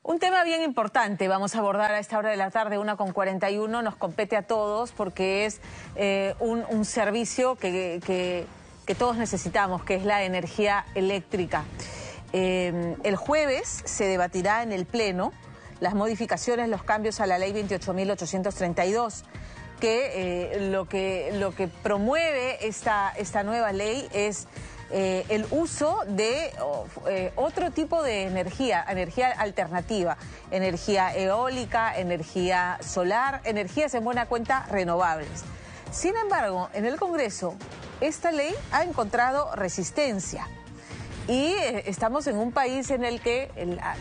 Un tema bien importante vamos a abordar a esta hora de la tarde, 1:41, nos compete a todos porque es un servicio que todos necesitamos, que es la energía eléctrica. El jueves se debatirá en el Pleno las modificaciones, los cambios a la ley 28.832, que lo que promueve esta nueva ley es el uso de otro tipo de energía alternativa, energía eólica, energía solar, energías en buena cuenta renovables. Sin embargo, en el Congreso, esta ley ha encontrado resistencia. Y estamos en un país en el que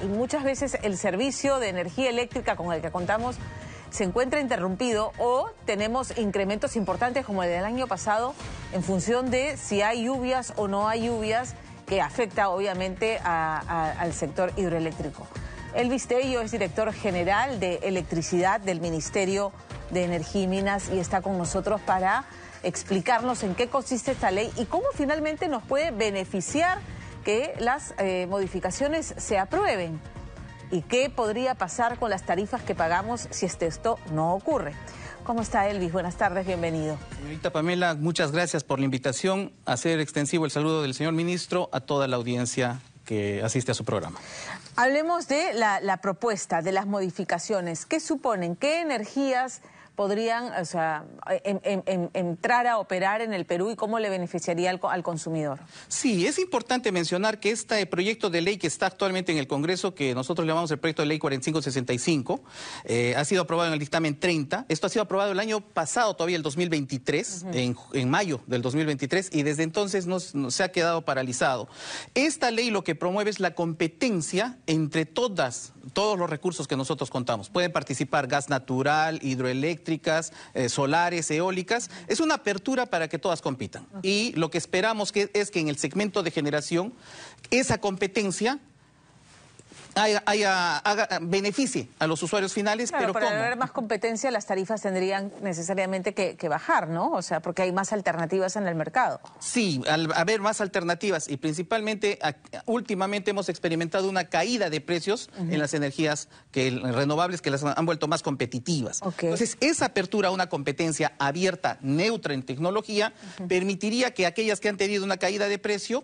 muchas veces el servicio de energía eléctrica con el que contamos se encuentra interrumpido o tenemos incrementos importantes como el del año pasado en función de si hay lluvias o no hay lluvias, que afecta obviamente al sector hidroeléctrico. Elvis Tello es director general de electricidad del Ministerio de Energía y Minas y está con nosotros para explicarnos en qué consiste esta ley y cómo finalmente nos puede beneficiar que las modificaciones se aprueben. ¿Y qué podría pasar con las tarifas que pagamos si esto no ocurre? ¿Cómo está, Elvis? Buenas tardes, bienvenido. Señorita Pamela, muchas gracias por la invitación. Hacer extensivo el saludo del señor ministro a toda la audiencia que asiste a su programa. Hablemos de la propuesta, de las modificaciones. ¿Qué suponen? ¿Qué energías podrían entrar a operar en el Perú y cómo le beneficiaría al consumidor? Sí, es importante mencionar que este proyecto de ley que está actualmente en el Congreso, que nosotros llamamos el proyecto de ley 4565, ha sido aprobado en el dictamen 30. Esto ha sido aprobado el año pasado, todavía el 2023, en mayo del 2023, y desde entonces no se ha quedado paralizado. Esta ley lo que promueve es la competencia entre todos los recursos que nosotros contamos. Pueden participar gas natural, hidroeléctricas, solares, eólicas. Es una apertura para que todas compitan. Y lo que esperamos es que en el segmento de generación esa competencia beneficie a los usuarios finales, claro, pero para ¿cómo? haber más competencia las tarifas tendrían necesariamente que bajar, ¿no? O sea, porque hay más alternativas en el mercado. Sí, al haber más alternativas y principalmente últimamente hemos experimentado una caída de precios en las energías renovables que las han vuelto más competitivas. Entonces, esa apertura a una competencia abierta, neutra en tecnología, permitiría que aquellas que han tenido una caída de precio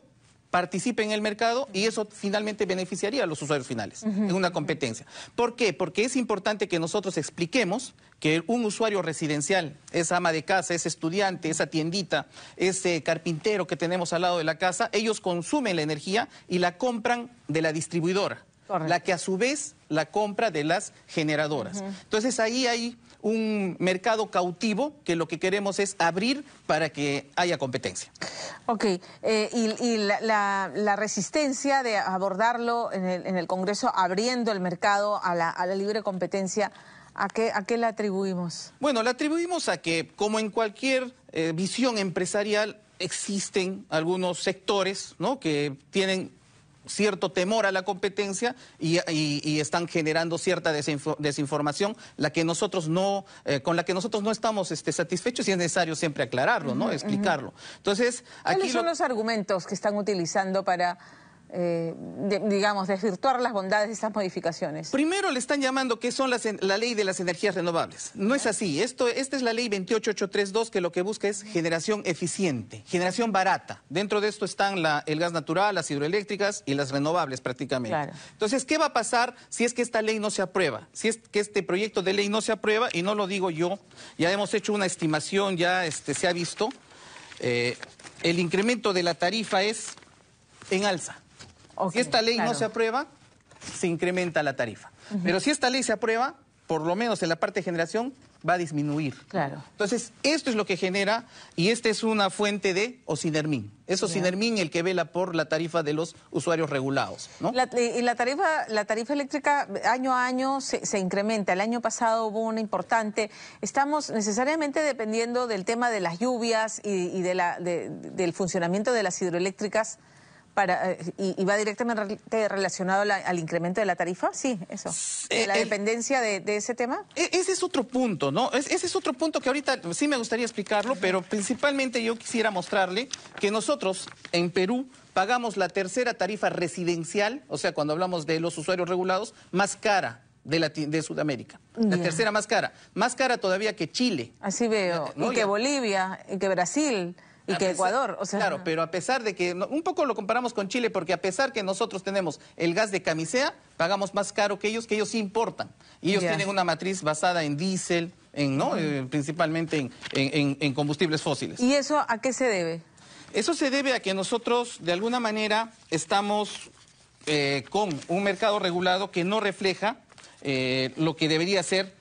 participe en el mercado y eso finalmente beneficiaría a los usuarios finales en una competencia. ¿Por qué? Porque es importante que nosotros expliquemos que un usuario residencial, esa ama de casa, ese estudiante, esa tiendita, ese carpintero que tenemos al lado de la casa, ellos consumen la energía y la compran de la distribuidora. Correcto. La que a su vez la compra de las generadoras. Entonces ahí hay un mercado cautivo que lo que queremos es abrir para que haya competencia. Ok, y la resistencia de abordarlo en el Congreso abriendo el mercado a la libre competencia, ¿a qué la atribuimos? Bueno, la atribuimos a que, como en cualquier visión empresarial, existen algunos sectores, ¿no?, que tienen cierto temor a la competencia y están generando cierta desinformación, con la que nosotros no estamos satisfechos y es necesario siempre aclararlo, ¿no? Explicarlo. Entonces, ¿cuáles son los argumentos que están utilizando para digamos, desvirtuar las bondades de estas modificaciones? Primero le están llamando que son la ley de las energías renovables. No es así. Esta es la ley 28832 que lo que busca es generación eficiente, generación barata. Dentro de esto están el gas natural, las hidroeléctricas y las renovables prácticamente. Claro. Entonces, ¿qué va a pasar si es que esta ley no se aprueba? Si es que este proyecto de ley no se aprueba, y no lo digo yo, ya hemos hecho una estimación, ya se ha visto, el incremento de la tarifa es en alza. Si esta ley no se aprueba, se incrementa la tarifa. Pero si esta ley se aprueba, por lo menos en la parte de generación, va a disminuir. Claro. Entonces, esto es lo que genera, y esta es una fuente de Ocinermin. Es Ocinermin el que vela por la tarifa de los usuarios regulados, ¿no? Y la tarifa eléctrica año a año se incrementa. El año pasado hubo una importante. Estamos necesariamente dependiendo del tema de las lluvias y del funcionamiento de las hidroeléctricas. ¿Y va directamente relacionado al incremento de la tarifa? Sí, eso. ¿La dependencia de ese tema? Ese es otro punto, ¿no? Ese es otro punto que ahorita sí me gustaría explicarlo, pero principalmente yo quisiera mostrarle que nosotros en Perú pagamos la tercera tarifa residencial, o sea, cuando hablamos de los usuarios regulados, más cara de Sudamérica. La tercera más cara todavía que Chile. Así veo, ¿no? Y que Bolivia, y que Brasil, y que Ecuador. O sea, claro, pero a pesar de que, un poco lo comparamos con Chile, porque a pesar que nosotros tenemos el gas de camisea, pagamos más caro que ellos importan. Y ellos tienen una matriz basada en diésel, principalmente en combustibles fósiles. ¿Y eso a qué se debe? Eso se debe a que nosotros, de alguna manera, estamos con un mercado regulado que no refleja lo que debería ser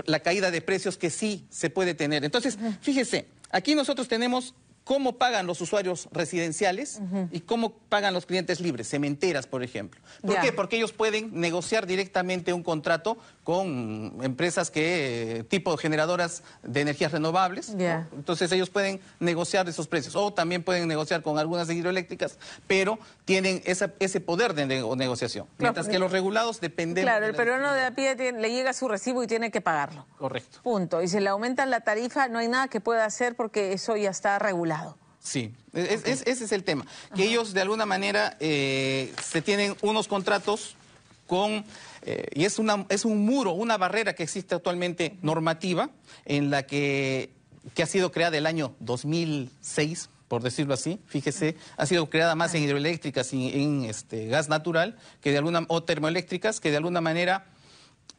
la caída de precios que sí se puede tener. Entonces, fíjese, aquí nosotros tenemos cómo pagan los usuarios residenciales y cómo pagan los clientes libres, cementeras, por ejemplo. ¿Por qué? Porque ellos pueden negociar directamente un contrato con empresas tipo generadoras de energías renovables, ¿no? Entonces ellos pueden negociar esos precios, o también pueden negociar con algunas hidroeléctricas, pero tienen ese poder de negociación, mientras que los regulados dependen... Claro, el peruano de a pie le llega su recibo y tiene que pagarlo. Correcto. Punto. Y si le aumentan la tarifa, no hay nada que pueda hacer porque eso ya está regulado. Sí, ese es el tema, que ellos de alguna manera se tienen unos contratos con, y es un muro, una barrera que existe actualmente normativa, en la que ha sido creada el año 2006, por decirlo así, fíjese, ha sido creada más en hidroeléctricas y en gas natural, o termoeléctricas, que de alguna manera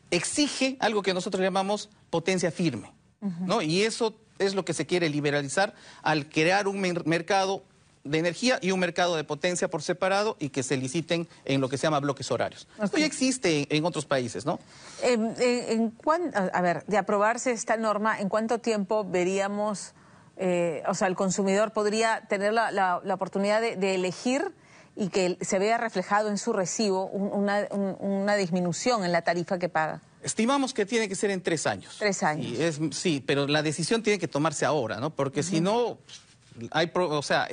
exige algo que nosotros llamamos potencia firme, ¿no? Y eso es lo que se quiere liberalizar al crear un mercado de energía y un mercado de potencia por separado y que se liciten en lo que se llama bloques horarios. Esto ya existe en otros países, ¿no? A ver, de aprobarse esta norma, ¿en cuánto tiempo veríamos, o sea, el consumidor podría tener la oportunidad de elegir y que se vea reflejado en su recibo una disminución en la tarifa que paga? Estimamos que tiene que ser en 3 años. 3 años. Sí, pero la decisión tiene que tomarse ahora, ¿no? Porque si no,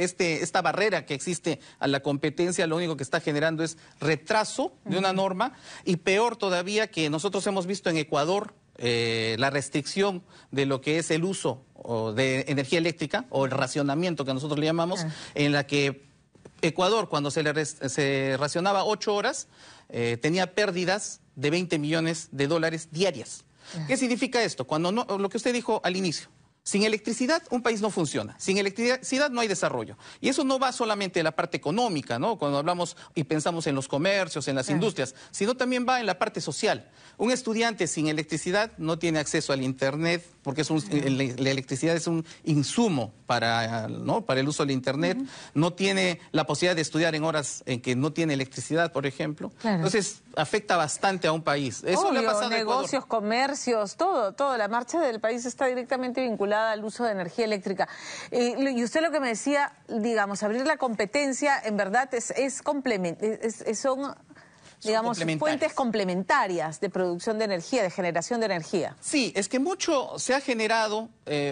esta barrera que existe a la competencia lo único que está generando es retraso de una norma, y peor todavía, que nosotros hemos visto en Ecuador la restricción de lo que es el uso de energía eléctrica, o el racionamiento que nosotros le llamamos, en la que Ecuador, cuando se racionaba 8 horas, tenía pérdidas de $20 millones diarias. ¿Qué significa esto? Lo que usted dijo al inicio, sin electricidad un país no funciona, sin electricidad no hay desarrollo. Y eso no va solamente de la parte económica, ¿no? Cuando hablamos y pensamos en los comercios, en las industrias, sino también va en la parte social. Un estudiante sin electricidad no tiene acceso al internet, porque la electricidad es un insumo para el uso del internet. No tiene la posibilidad de estudiar en horas en que no tiene electricidad, por ejemplo. Entonces, afecta bastante a un país. Eso le ha pasado a Ecuador. Negocios, comercios, todo. La marcha del país está directamente vinculada al uso de energía eléctrica. Y usted lo que me decía, digamos, abrir la competencia, en verdad son digamos, fuentes complementarias de producción de energía, de generación de energía. Sí, es que mucho se ha generado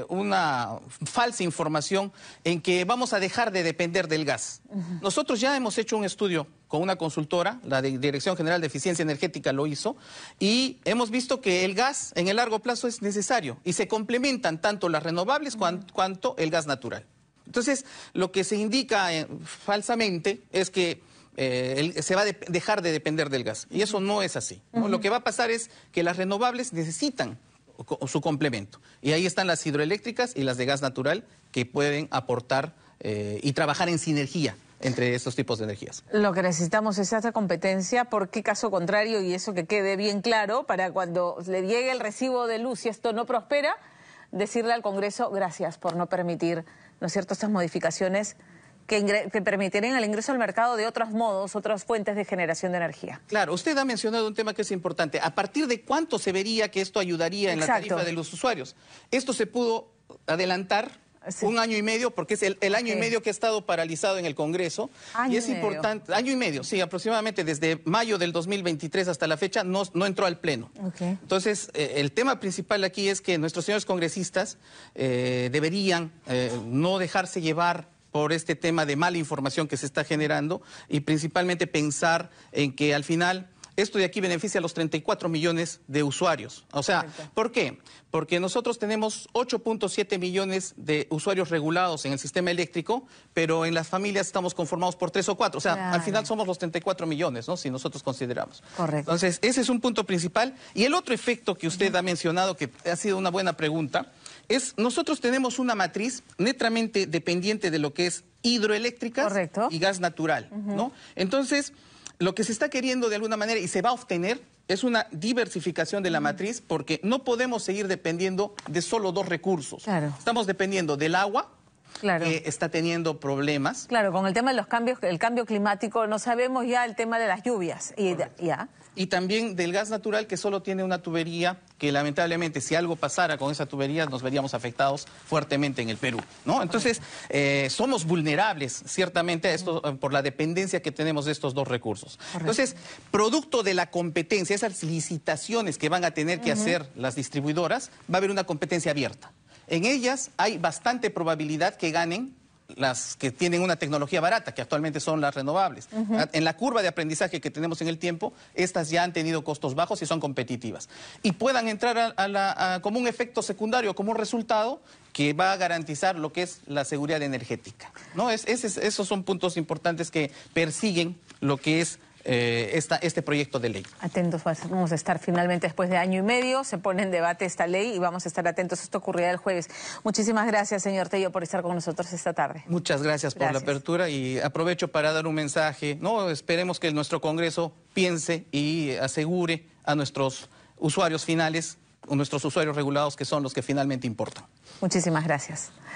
una falsa información en que vamos a dejar de depender del gas. Nosotros ya hemos hecho un estudio con una consultora, la Dirección General de Eficiencia Energética lo hizo, y hemos visto que el gas en el largo plazo es necesario y se complementan tanto las renovables cuanto el gas natural. Entonces, lo que se indica falsamente es que se va a dejar de depender del gas, y eso no es así, ¿no? Lo que va a pasar es que las renovables necesitan su complemento, y ahí están las hidroeléctricas y las de gas natural que pueden aportar y trabajar en sinergia entre estos tipos de energías. Lo que necesitamos es esta competencia, porque caso contrario, y eso que quede bien claro, para cuando le llegue el recibo de luz y esto no prospera, decirle al Congreso gracias por no permitir, ¿no es cierto?, estas modificaciones que permitirían el ingreso al mercado de otros modos, otras fuentes de generación de energía. Claro, usted ha mencionado un tema que es importante. ¿A partir de cuánto se vería que esto ayudaría en la tarifa de los usuarios? Esto se pudo adelantar 1 año y medio, porque es el año y medio que ha estado paralizado en el Congreso. Y es importante, año y medio, sí, aproximadamente desde mayo del 2023 hasta la fecha no entró al Pleno. Entonces, el tema principal aquí es que nuestros señores congresistas deberían no dejarse llevar por este tema de mala información que se está generando, y principalmente pensar en que al final esto de aquí beneficia a los 34 millones de usuarios. O sea, ¿por qué? Porque nosotros tenemos 8.7 millones de usuarios regulados en el sistema eléctrico, pero en las familias estamos conformados por 3 o 4. O sea, al final somos los 34 millones, ¿no? Si nosotros consideramos. Correcto. Entonces, ese es un punto principal. Y el otro efecto que usted ha mencionado, que ha sido una buena pregunta, es nosotros tenemos una matriz netamente dependiente de lo que es hidroeléctricas y gas natural, ¿no? Entonces, lo que se está queriendo de alguna manera y se va a obtener es una diversificación de la matriz, porque no podemos seguir dependiendo de solo dos recursos. Claro. Estamos dependiendo del agua, que está teniendo problemas. Claro, con el tema de los cambios, el cambio climático, no sabemos ya el tema de las lluvias. Y también del gas natural, que solo tiene una tubería, que lamentablemente si algo pasara con esa tubería nos veríamos afectados fuertemente en el Perú, ¿no? Entonces, somos vulnerables ciertamente a esto por la dependencia que tenemos de estos dos recursos. Entonces, producto de la competencia, esas licitaciones que van a tener que hacer las distribuidoras, va a haber una competencia abierta. En ellas hay bastante probabilidad que ganen las que tienen una tecnología barata, que actualmente son las renovables. En la curva de aprendizaje que tenemos en el tiempo, estas ya han tenido costos bajos y son competitivas. Y puedan entrar como un efecto secundario, como un resultado que va a garantizar lo que es la seguridad energética, ¿no? Esos son puntos importantes que persiguen lo que es este proyecto de ley. Atentos, vamos a estar finalmente después de año y medio, se pone en debate esta ley y vamos a estar atentos. Esto ocurrirá el jueves. Muchísimas gracias, señor Tello, por estar con nosotros esta tarde. Muchas gracias por la apertura y aprovecho para dar un mensaje. No, esperemos que nuestro Congreso piense y asegure a nuestros usuarios finales, a nuestros usuarios regulados, que son los que finalmente importan. Muchísimas gracias.